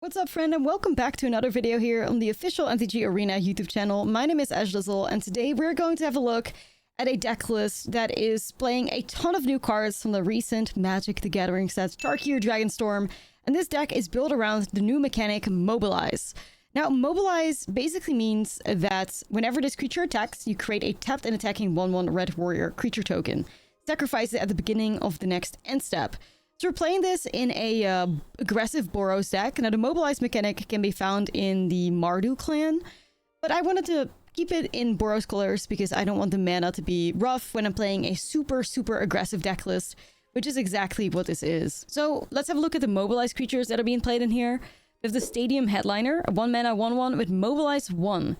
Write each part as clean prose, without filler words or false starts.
What's up, friend, and welcome back to another video here on the official MTG Arena YouTube channel. My name is Ashlizzlle, and today we're going to have a look at a deck list that is playing a ton of new cards from the recent Magic the Gathering sets, Tarkir, Dragonstorm, and this deck is built around the new mechanic Mobilize. Now, Mobilize basically means that whenever this creature attacks, you create a tapped and attacking 1/1 red warrior creature token. Sacrifice it at the beginning of the next end step. So we're playing this in a aggressive Boros deck. Now, the Mobilize mechanic can be found in the Mardu clan, but I wanted to keep it in Boros colors because I don't want the mana to be rough when I'm playing a super aggressive deck list, which is exactly what this is. So let's have a look at the Mobilize creatures that are being played in here. We have the Stadium Headliner, a 1 mana 1/1 with Mobilize 1.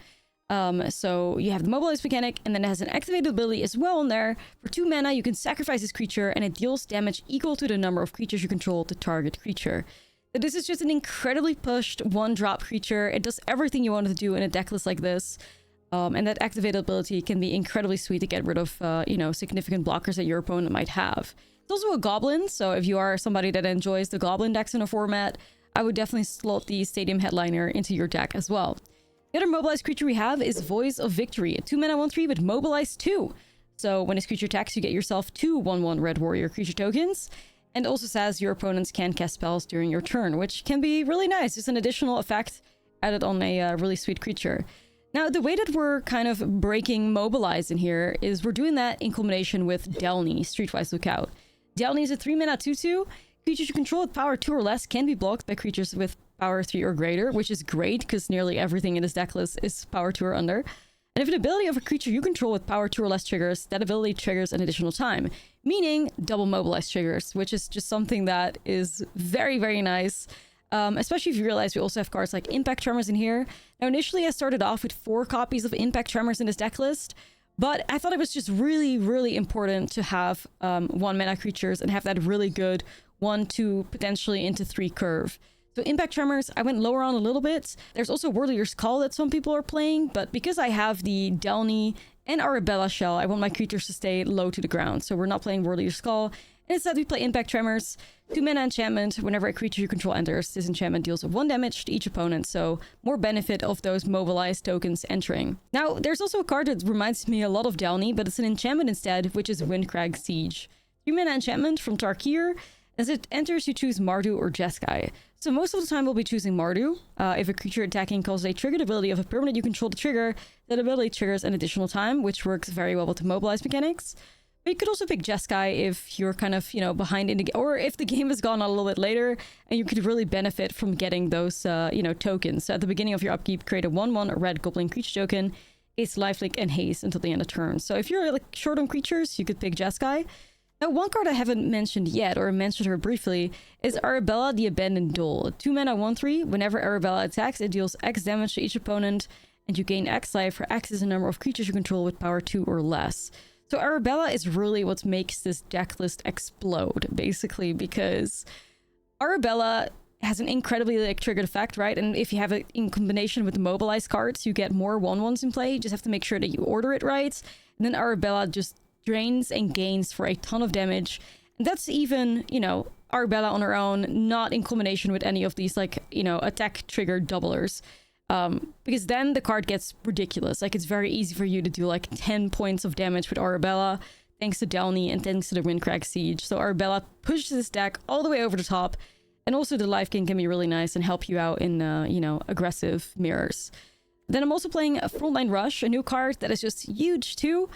So you have the Mobilize mechanic, and then it has an activated ability as well in there. For 2 mana, you can sacrifice this creature, and it deals damage equal to the number of creatures you control to target creature. So this is just an incredibly pushed 1-drop creature. It does everything you want it to do in a deck list like this. And that activated ability can be incredibly sweet to get rid of, significant blockers that your opponent might have. It's also a Goblin, so if you are somebody that enjoys the Goblin decks in a format, I would definitely slot the Stadium Headliner into your deck as well. The other Mobilize creature we have is Voice of Victory, a 2 mana 1/3 with Mobilize 2. So when this creature attacks, you get yourself 2 1/1 red warrior creature tokens. And also says your opponents can cast spells during your turn, which can be really nice. It's an additional effect added on a really sweet creature. Now, the way that we're kind of breaking Mobilize in here is we're doing that in combination with Delny, Streetwise Lookout. Delny is a 3 mana 2/2. Creatures you control with power 2 or less can be blocked by creatures with power 3 or greater, which is great because nearly everything in this deck list is power 2 or under. And if an ability of a creature you control with power 2 or less triggers, that ability triggers an additional time, meaning double Mobilize triggers, which is just something that is very nice. Especially if you realize we also have cards like Impact Tremors in here. Now, initially I started off with 4 copies of Impact Tremors in this deck list, but I thought it was just really important to have 1 mana creatures and have that really good 1/2 potentially into 3 curve. So Impact Tremors, I went lower on a little bit. There's also Warrior's Call that some people are playing, but because I have the Delny and Arabella Shell, I want my creatures to stay low to the ground. So we're not playing Warrior's Call. And instead we play Impact Tremors, 2 mana enchantment. Whenever a creature you control enters, this enchantment deals 1 damage to each opponent. So more benefit of those Mobilized tokens entering. Now, there's also a card that reminds me a lot of Delny, but it's an enchantment instead, which is Windcrag Siege. 3 mana enchantment from Tarkir. As it enters, you choose Mardu or Jeskai. So most of the time we'll be choosing Mardu. If a creature attacking causes a triggered ability of a permanent you control to trigger, that ability triggers an additional time, which works very well with the Mobilize mechanics. But you could also pick Jeskai if you're kind of, behind in the game, or if the game has gone on a little bit later, and you could really benefit from getting those, tokens. So at the beginning of your upkeep, create a 1/1 red goblin creature token, haste, lifelink, and haste until the end of turn. So if you're short on creatures, you could pick Jeskai. Now, one card I haven't mentioned yet, or mentioned her briefly, is Arabella the Abandoned Doll. 2 mana 1/3. Whenever Arabella attacks, it deals X damage to each opponent, and you gain X life for X is the number of creatures you control with power 2 or less. So Arabella is really what makes this deck list explode, basically, because Arabella has an incredibly triggered effect, right? And if you have it in combination with the Mobilize cards, you get more 1/1s in play. You just have to make sure that you order it right. And then Arabella just drains and gains for a ton of damage. And that's even, Arabella on her own, not in combination with any of these, attack trigger doublers. Because then the card gets ridiculous. It's very easy for you to do 10 points of damage with Arabella, thanks to Delny and thanks to the Windcrag Siege. So Arabella pushes this deck all the way over the top. And also the Life Gain can be really nice and help you out in, aggressive mirrors. Then I'm also playing a Frontline Rush, a new card that is just huge too.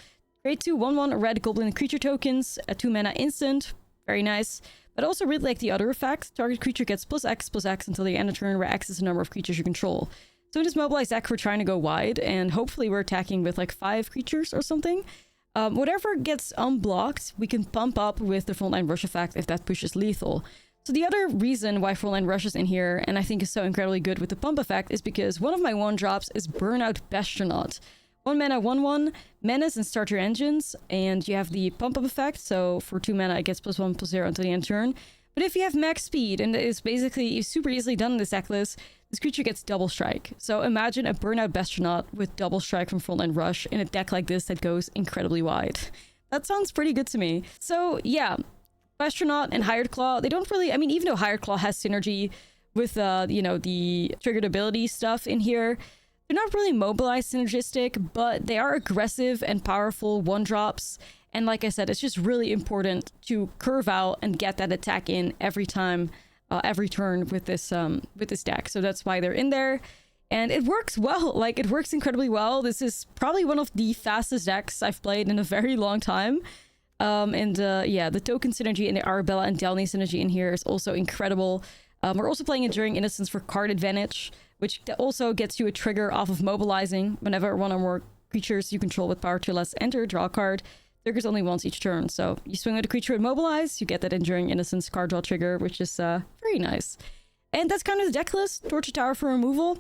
Create 2 1/1 red goblin creature tokens, a 2 mana instant, very nice. But I also really like the other effect. Target creature gets +X until the end of turn, where X is the number of creatures you control. So in this Mobilize deck, we're trying to go wide, and hopefully we're attacking with 5 creatures or something. Whatever gets unblocked, we can pump up with the Frontline Rush effect if that pushes lethal. So the other reason why Frontline Rush is in here, and I think is so incredibly good with the pump effect, is because one of my 1-drops is Burnout Bastronaut. 1 mana 1/1, menace and start your engines, and you have the pump up effect. So for 2 mana, it gets +1/+0 until the end of turn. But if you have max speed, and it's basically super easily done in this deck list, this creature gets double strike. So imagine a Burnout Bastronaut with double strike from Frontline Rush in a deck like this that goes incredibly wide. That sounds pretty good to me. So yeah, Bastronaut and Hired Claw, they don't really, even though Hired Claw has synergy with you know, the triggered ability stuff in here. They're not really Mobilize synergistic, but they are aggressive and powerful one drops. And like I said, it's just really important to curve out and get that attack in every time, every turn with this deck. So that's why they're in there. And it works well. Like, it works incredibly well. This is probably one of the fastest decks I've played in a very long time. Yeah, the token synergy and the Arabella and Delny synergy in here is also incredible. We're also playing Enduring Innocence for card advantage, which also gets you a trigger off of mobilizing whenever one or more creatures you control with power 2 or less enter, draw a card. Triggers only once each turn. So you swing with a creature with Mobilize, you get that Enduring Innocence card draw trigger, which is very nice. And that's kind of the deck list. Torture Tower for removal.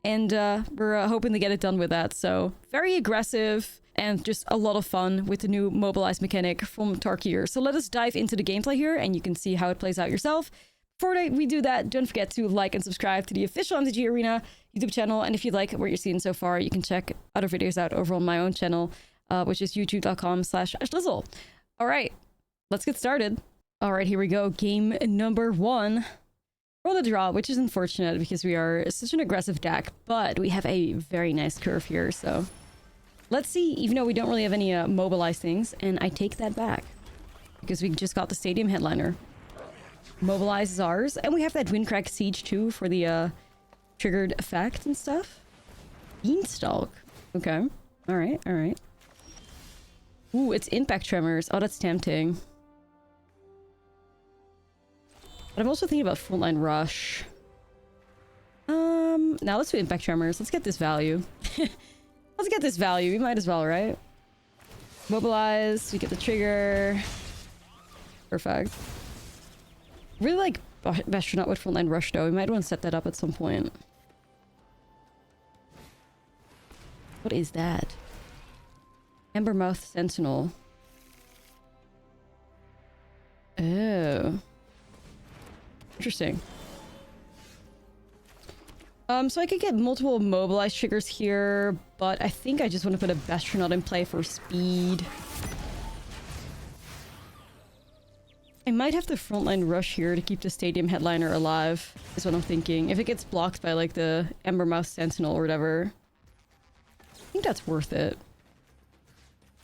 And we're hoping to get it done with that. So very aggressive and just a lot of fun with the new Mobilize mechanic from Tarkir. So let us dive into the gameplay here and you can see how it plays out yourself. Before we do that, don't forget to like and subscribe to the official MTG Arena YouTube channel. And if you like what you're seeing so far, you can check other videos out over on my own channel, which is youtube.com/Ashlizzlle. All right, let's get started. All right, here we go. Game number 1. Roll a draw, which is unfortunate because we are such an aggressive deck, but we have a very nice curve here. So let's see, even though we don't really have any Mobilize things, and I take that back because we just got the Stadium Headliner. Mobilize is ours, and we have that Windcrack Siege too for the triggered effect and stuff. Beanstalk. Okay. All right, all right. Ooh, it's Impact Tremors. Oh, that's tempting. But I'm also thinking about Frontline Rush. Now let's do Impact Tremors. Let's get this value. Let's get this value. We might as well, right? Mobilize. We get the trigger. Perfect. Really like Bastronaut with Frontline Rush though. We might want to set that up at some point. What is that? Embermouth Sentinel. Oh. Interesting. So I could get multiple Mobilize triggers here, but I think I just want to put a Bastronaut in play for speed. I might have the Frontline Rush here to keep the Stadium Headliner alive, is what I'm thinking. If it gets blocked by like the Embermouth Sentinel or whatever, I think that's worth it.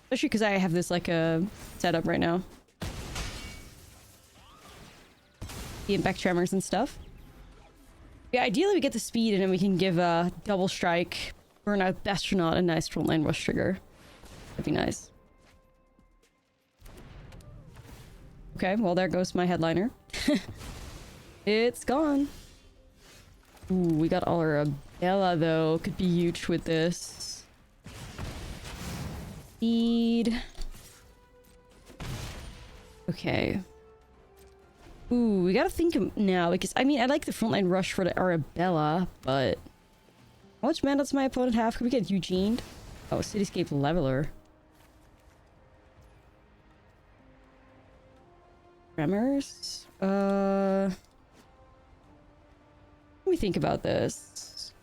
Especially because I have this like a setup right now. The Impact Tremors and stuff. Yeah, ideally we get the speed and then we can give a double strike, burn out Bastronaut, a nice Frontline Rush trigger. That'd be nice. Okay, well there goes my headliner. It's gone. Ooh, we got all our Bella though. Could be huge with this. Speed. Okay. Ooh, we gotta think now, because I mean, I like the Frontline Rush for the Arabella, but how much mana does my opponent have? Could we get Eugened? Oh, Cityscape Leveler. Tremors? Let me think about this.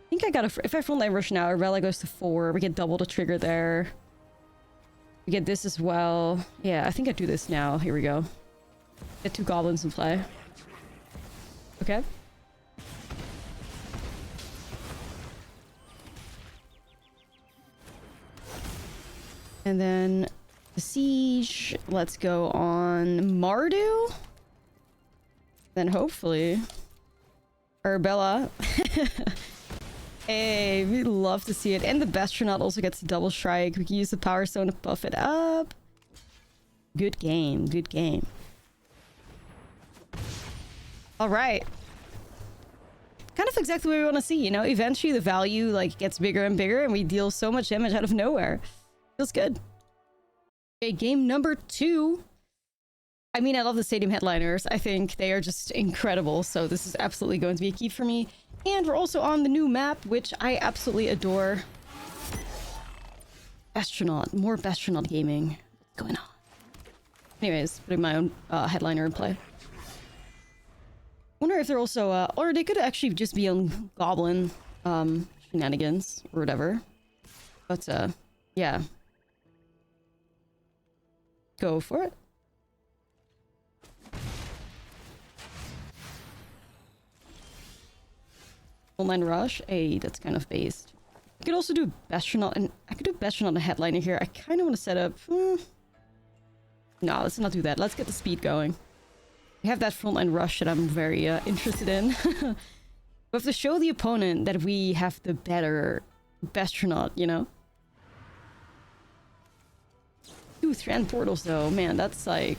I think I gotta, if I Frontline Rush now, Arabella goes to 4, we get double the trigger there. We get this as well. Yeah, I think I do this now. Here we go. Get 2 goblins in play. Okay. And then the Siege. Let's go on Mardu. Then hopefully Arabella. Hey, we love to see it. And the Bastronaut also gets a double strike. We can use the Power Stone to buff it up. Good game. Good game. All right. Kind of exactly what we want to see, you know? Eventually the value like gets bigger and bigger and we deal so much damage out of nowhere. Feels good. Okay, game number 2. I mean, I love the Stadium Headliners. I think they are just incredible. So this is absolutely going to be a keep for me. And we're also on the new map, which I absolutely adore. Astronaut. More Bastronaut gaming. What's going on? Anyways, putting my own headliner in play. Wonder if they're also... or they could actually just be on Goblin shenanigans or whatever. But, yeah. Go for it. Online Rush. Hey, that's kind of based. I could also do Bastronaut, and I could do Bastronaut and Headliner here. I kind of want to set up... No, let's not do that. Let's get the speed going. We have that frontline rush that I'm very interested in. We have to show the opponent that we have the better Bastronaut, you know? 2 Thran portals though, man, that's like...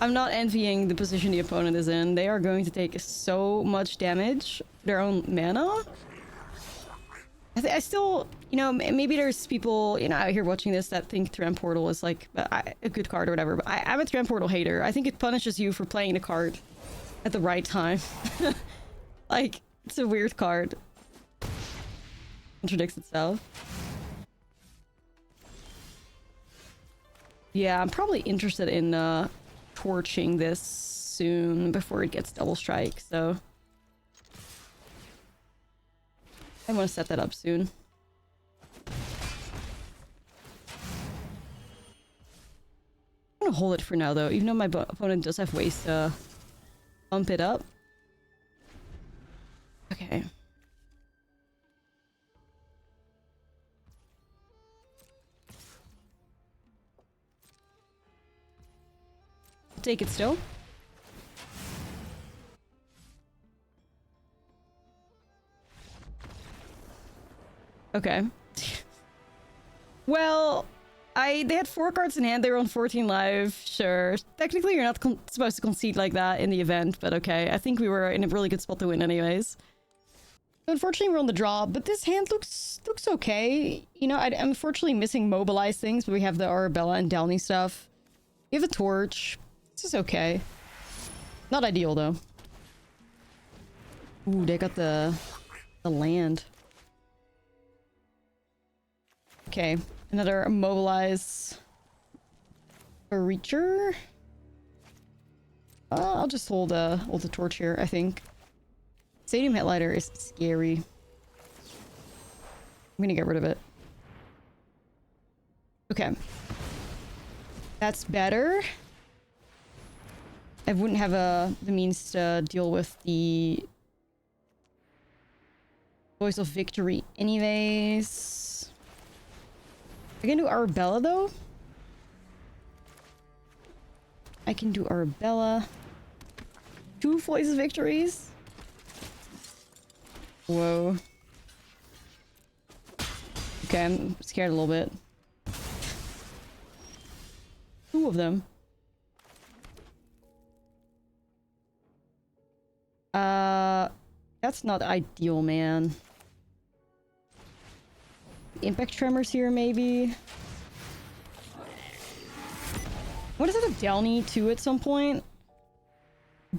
I'm not envying the position the opponent is in. They are going to take so much damage to their own mana. I still, you know, maybe there's people, you know, out here watching this that think Thran Portal is like a good card or whatever, but I'm a Thran Portal hater. I think it punishes you for playing the card at the right time. Like, it's a weird card. Contradicts itself. Yeah, I'm probably interested in torching this soon before it gets double strike, so... I want to set that up soon. I'm gonna hold it for now though, even though my opponent does have ways to bump it up. Okay. I'll take it still. Okay. Well, they had 4 cards in hand. They were on 14 live. Sure. Technically, you're not supposed to concede like that in the event, but okay. I think we were in a really good spot to win anyways. Unfortunately, we're on the draw, but this hand looks okay. You know, I'm unfortunately missing Mobilize things, but we have the Arabella and Downey stuff. We have a Torch. This is okay. Not ideal, though. Ooh, they got the land. Okay, another Mobilize a Reacher. I'll just hold the Torch here, I think. Stadium Headlighter is scary. I'm gonna get rid of it. Okay. That's better. I wouldn't have the means to deal with the Voice of Victory anyways. I can do Arabella though. I can do Arabella. 2 Voice of Victories. Whoa. Okay, I'm scared a little bit. 2 of them. That's not ideal, man. Impact Tremors here, maybe? What is it, a Downey too at some point?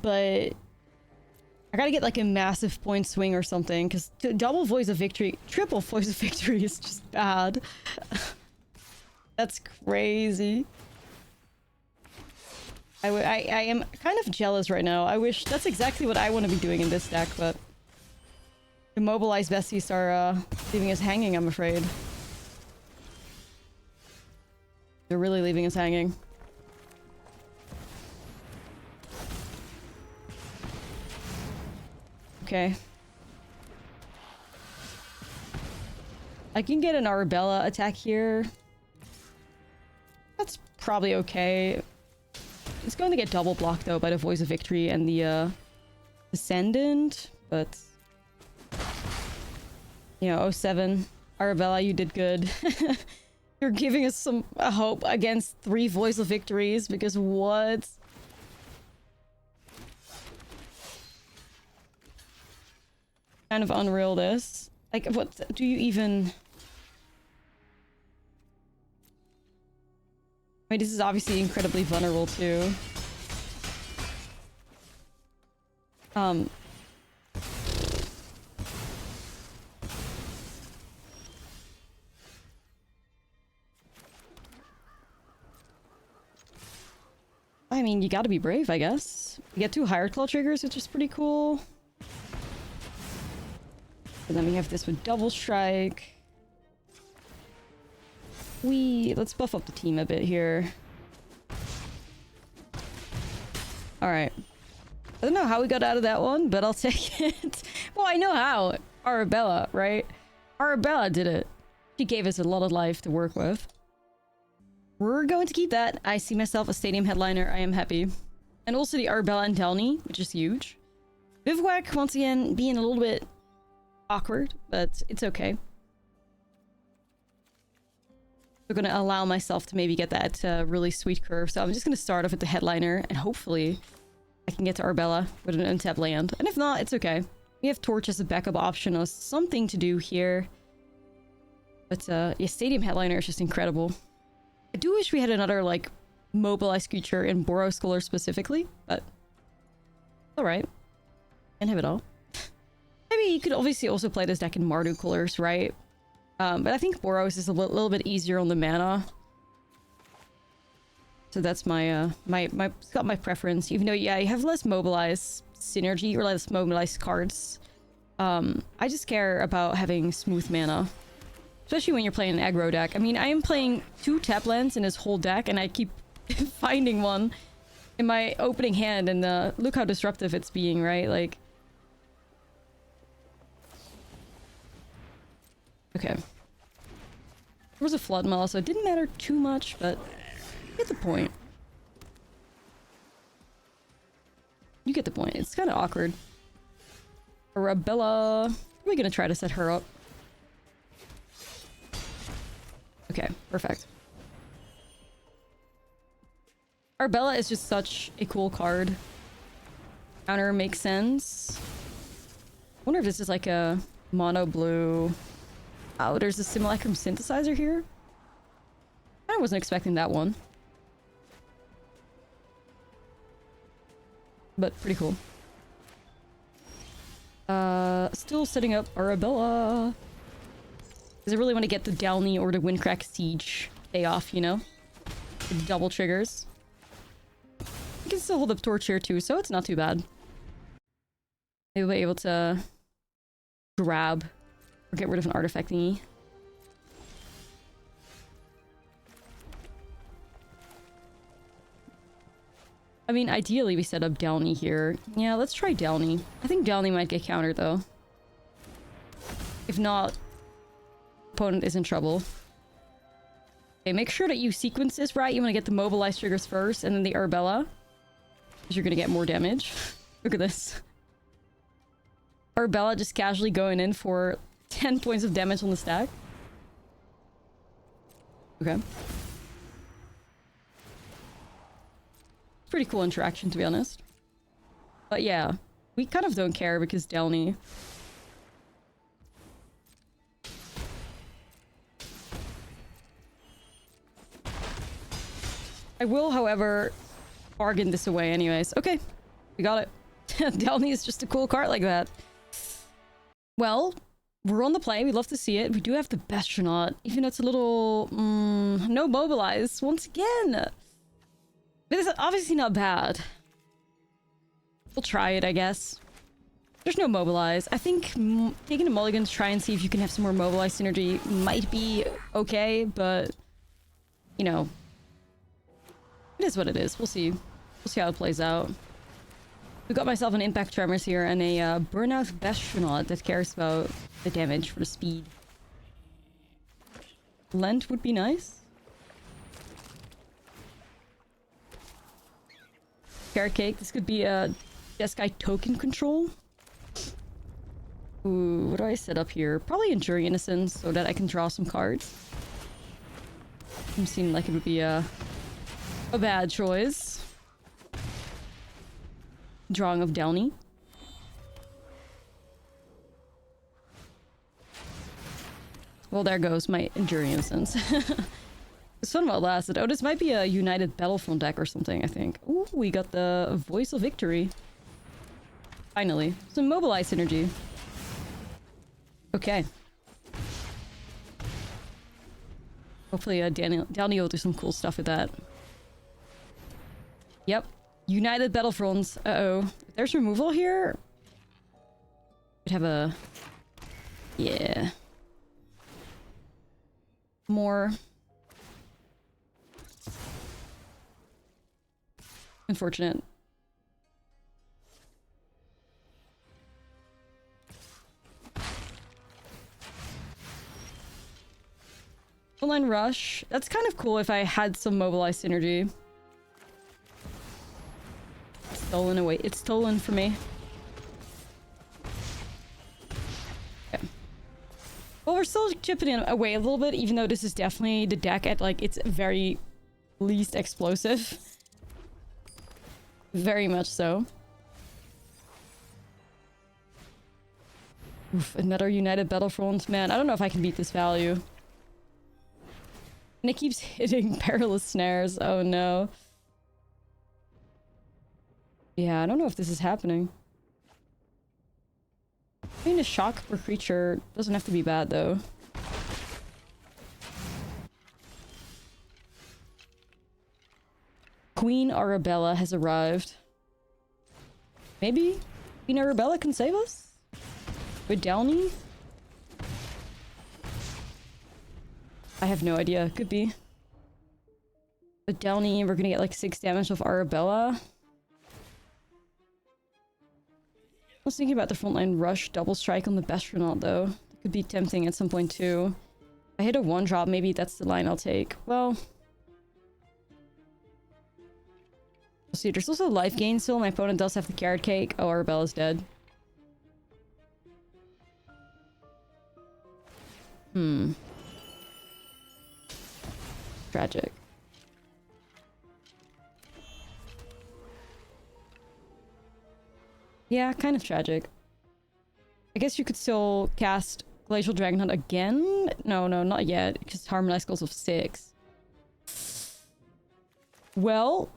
But I gotta get like a massive point swing or something, because double Voice of Victory, triple Voice of Victory is just bad. That's crazy. I am kind of jealous right now. I wish that's exactly what I want to be doing in this deck, but the Mobilize besties are leaving us hanging, I'm afraid. They're really leaving us hanging. Okay. I can get an Arabella attack here. That's probably okay. It's going to get double blocked though by the Voice of Victory and the Ascendant, but you know, 07 Arabella, you did good. You're giving us some hope against 3 Voice of Victories, because what? Kind of unreal this. Like, what do you even... Wait, this is obviously incredibly vulnerable too. I mean, you gotta be brave, I guess. We get 2 Hired Claw triggers, which is pretty cool. And then we have this with Double Strike. Let's buff up the team a bit here. Alright. I don't know how we got out of that one, but I'll take it. Well, I know how. Arabella, right? Arabella did it. She gave us a lot of life to work with. We're going to keep that. I see myself a stadium headliner. I am happy. And also the Arabella and Delny, which is huge. Bivouac, once again, being a little bit awkward, but it's okay. I'm gonna allow myself to maybe get that really sweet curve. So I'm just gonna start off with the headliner, and hopefully I can get to Arbella with an untapped land. And if not, it's okay. We have Torch as a backup option or something to do here. But yeah, Stadium Headliner is just incredible. I do wish we had another, like, mobilized creature in Boros color specifically, but alright. Can't have it all. Maybe you could obviously also play this deck in Mardu colors, right? But I think Boros is a little bit easier on the mana. So that's my, it's got my preference. Even though, yeah, you have less mobilize synergy or less mobilized cards. I just care about having smooth mana. Especially when you're playing an aggro deck. I mean, I am playing 2 tap lands in this whole deck, and I keep finding one in my opening hand, and look how disruptive it's being, right? Like... Okay. There was a Flood Maul, so it didn't matter too much, but you get the point. You get the point. It's kind of awkward. Arabella. We're gonna try to set her up. Okay, perfect. Arbella is just such a cool card. Counter makes sense. I wonder if this is like a mono blue. Oh, there's a Simulacrum Synthesizer here. I wasn't expecting that one. But pretty cool. Still setting up Arabella. Because I really want to get the Downey or the Windcrack Siege day off, you know? The double triggers. You can still hold up Torch here too, so it's not too bad. Maybe we'll be able to grab or get rid of an artifact thingy. I mean, ideally we set up Downey here. Yeah, let's try Downey. I think Downey might get countered though. If not, opponent is in trouble. Okay, make sure that you sequence this right. You want to get the mobilize triggers first and then the Arbella. Because you're going to get more damage. Look at this. Arbella just casually going in for 10 points of damage on the stack. Okay. Pretty cool interaction, to be honest. But yeah, we kind of don't care because Downey... I will, however, bargain this away anyways. Okay, we got it. Downey is just a cool card like that. Well, we're on the play. We'd love to see it. We do have the Bastronaut, even though it's a little... no mobilize once again. But it's obviously not bad. We'll try it, I guess. There's no mobilize. I think taking a mulligan to try and see if you can have some more mobilize synergy might be okay, but... You know... It is what it is. We'll see. We'll see how it plays out. We got myself an Impact Tremors here and a Burnout Bastronaut that cares about the damage for the speed. Lent would be nice. Carrot Cake. This could be a Jeskai token control. Ooh, what do I set up here? Probably Enduring Innocence so that I can draw some cards. Doesn't seem like it would be a bad choice. Drawing of Downey. Well, there goes my Enduring Innocence. It's fun while it lasted. Oh, this might be a United Battlefront deck or something, I think. Ooh, we got the Voice of Victory. Finally. Some Mobilize synergy. Okay. Hopefully Downey will do some cool stuff with that. Yep. United Battlefronts. Uh-oh. If there's removal here... We'd have a... Yeah. More... Unfortunate. Frontline Rush. That's kind of cool if I had some Mobilize synergy. Stolen away. It's stolen from me. Okay. Well, we're still chipping in away a little bit, even though this is definitely the deck at like its very least explosive. Very much so. Oof, another United Battlefront. Man, I don't know if I can beat this value. And it keeps hitting Perilous Snares. Oh no. Yeah, I don't know if this is happening. I mean, a shock per creature doesn't have to be bad, though. Queen Arabella has arrived. Maybe Queen Arabella can save us? With Downey? I have no idea. Could be. With Downey, we're gonna get like 6 damage of Arabella. I was thinking about the frontline rush double strike on the Bastronaut though. That could be tempting at some point too. If I hit a 1-drop, maybe that's the line I'll take. Well, we'll see. There's also life gain still. My opponent does have the carrot cake. Oh, Arabella's dead. Tragic. Yeah, kind of tragic. I guess you could still cast Glacial Dragonhunt again? No, not yet, because Harmonized goes of 6. Well...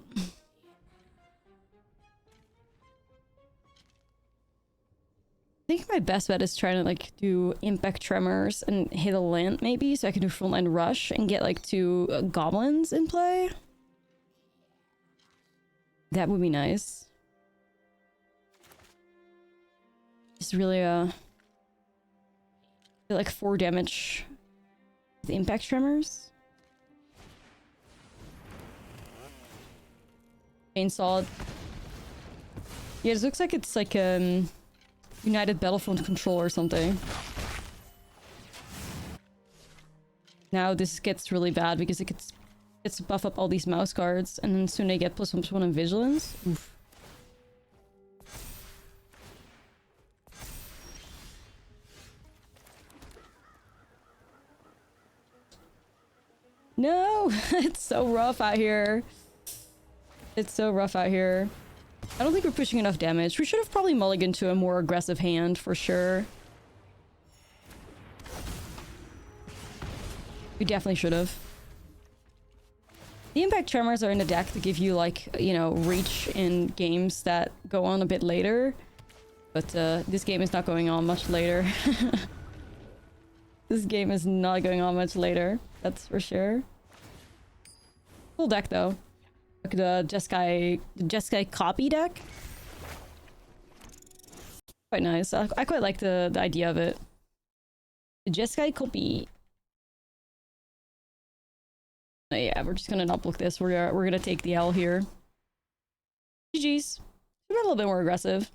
I think my best bet is trying to like do Impact Tremors and hit a land maybe, so I can do Frontline Rush and get like 2 goblins in play. That would be nice. Just really like 4 damage with Impact Tremors. Chainsaw. Yeah, this looks like it's like United Battlefront control or something. Now this gets really bad because it gets to buff up all these mouse cards, and then soon they get +1/+1 in vigilance. Oof. No! It's so rough out here. It's so rough out here. I don't think we're pushing enough damage. We should have probably mulliganed to a more aggressive hand for sure. We definitely should have. The Impact Tremors are in the deck to give you like, you know, reach in games that go on a bit later. But this game is not going on much later. This game is not going on much later. That's for sure. Cool deck though. Look at the Jeskai copy deck. Quite nice. I quite like the idea of it. The Jeskai copy. Yeah, we're just gonna not block this. We're gonna take the L here. GG's. We're a little bit more aggressive.